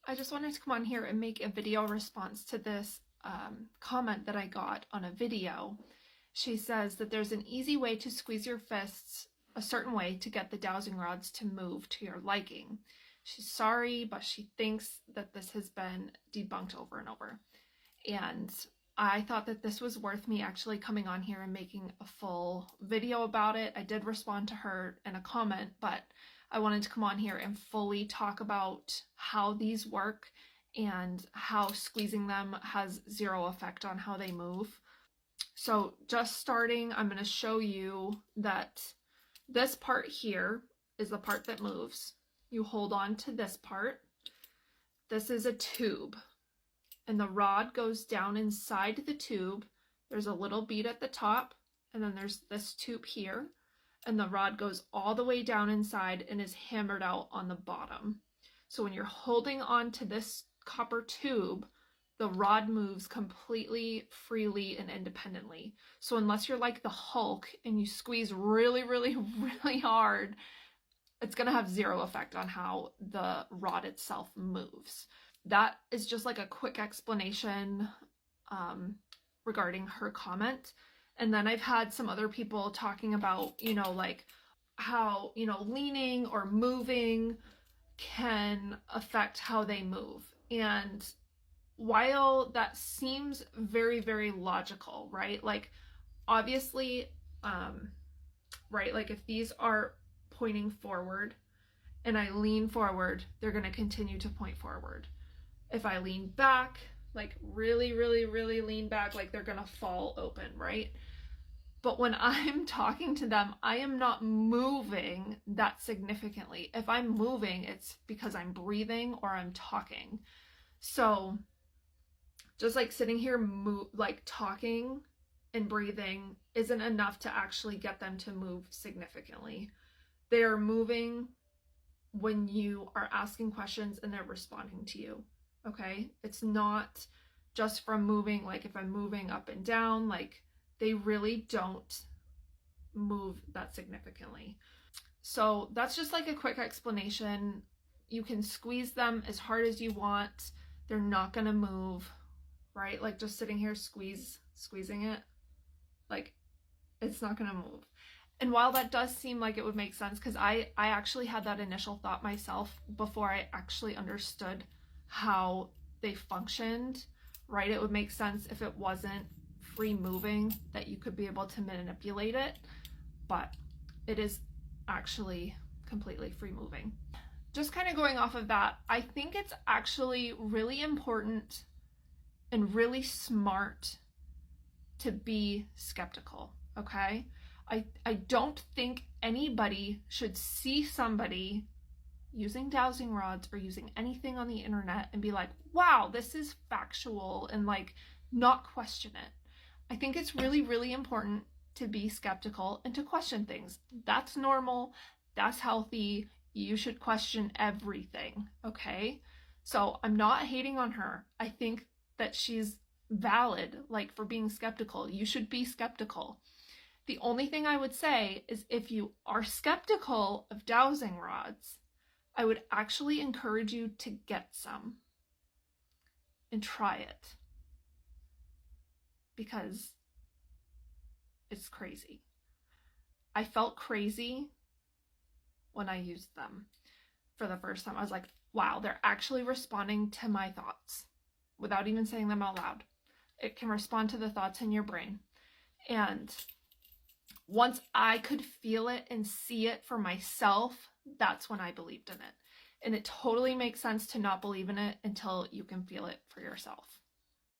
I just wanted to come on here and make a video response to this comment that I got on a video. She says that there's an easy way to squeeze your fists a certain way to get the dowsing rods to move to your liking. She's sorry, but she thinks that this has been debunked over and over. And I thought that this was worth me actually coming on here and making a full video about it. I did respond to her in a comment, but I wanted to come on here and fully talk about how these work and how squeezing them has zero effect on how they move. So just starting, I'm going to show you that this part here is the part that moves. You hold on to this part. This is a tube, and the rod goes down inside the tube. There's a little bead at the top, and then there's this tube here, and the rod goes all the way down inside and is hammered out on the bottom. So when you're holding on to this copper tube, the rod moves completely freely and independently. So unless you're like the Hulk and you squeeze really, really, really hard, it's going to have zero effect on how the rod itself moves. That is just like a quick explanation regarding her comment. And then I've had some other people talking about, like how, leaning or moving can affect how they move. And while that seems very, very logical, right? Like obviously, right? Like if these are pointing forward and I lean forward, they're going to continue to point forward. If I lean back, like really, really, really lean back, like they're going to fall open, right? But when I'm talking to them, I am not moving that significantly. If I'm moving, it's because I'm breathing or I'm talking. So just like sitting here, like talking and breathing isn't enough to actually get them to move significantly. They are moving when you are asking questions and they're responding to you, okay? It's not just from moving, like if I'm moving up and down, like they really don't move that significantly. So that's just like a quick explanation. You can squeeze them as hard as you want. They're not gonna move, right? Like just sitting here squeezing it, like it's not gonna move. And while that does seem like it would make sense, because I actually had that initial thought myself before I actually understood how they functioned, right? It would make sense if it wasn't free moving, that you could be able to manipulate it, but it is actually completely free moving. Just kind of going off of that, I think it's actually really important and really smart to be skeptical, okay? I don't think anybody should see somebody using dowsing rods or using anything on the internet and be like, wow, this is factual, and like not question it. I think it's really, really important to be skeptical and to question things. That's normal. That's healthy. You should question everything, okay? So I'm not hating on her. I think that she's valid, like for being skeptical. You should be skeptical. The only thing I would say is if you are skeptical of dowsing rods, I would actually encourage you to get some and try it, because it's crazy. I felt crazy when I used them for the first time. I was like, wow, they're actually responding to my thoughts without even saying them out loud. It can respond to the thoughts in your brain. And once I could feel it and see it for myself, that's when I believed in it. And it totally makes sense to not believe in it until you can feel it for yourself.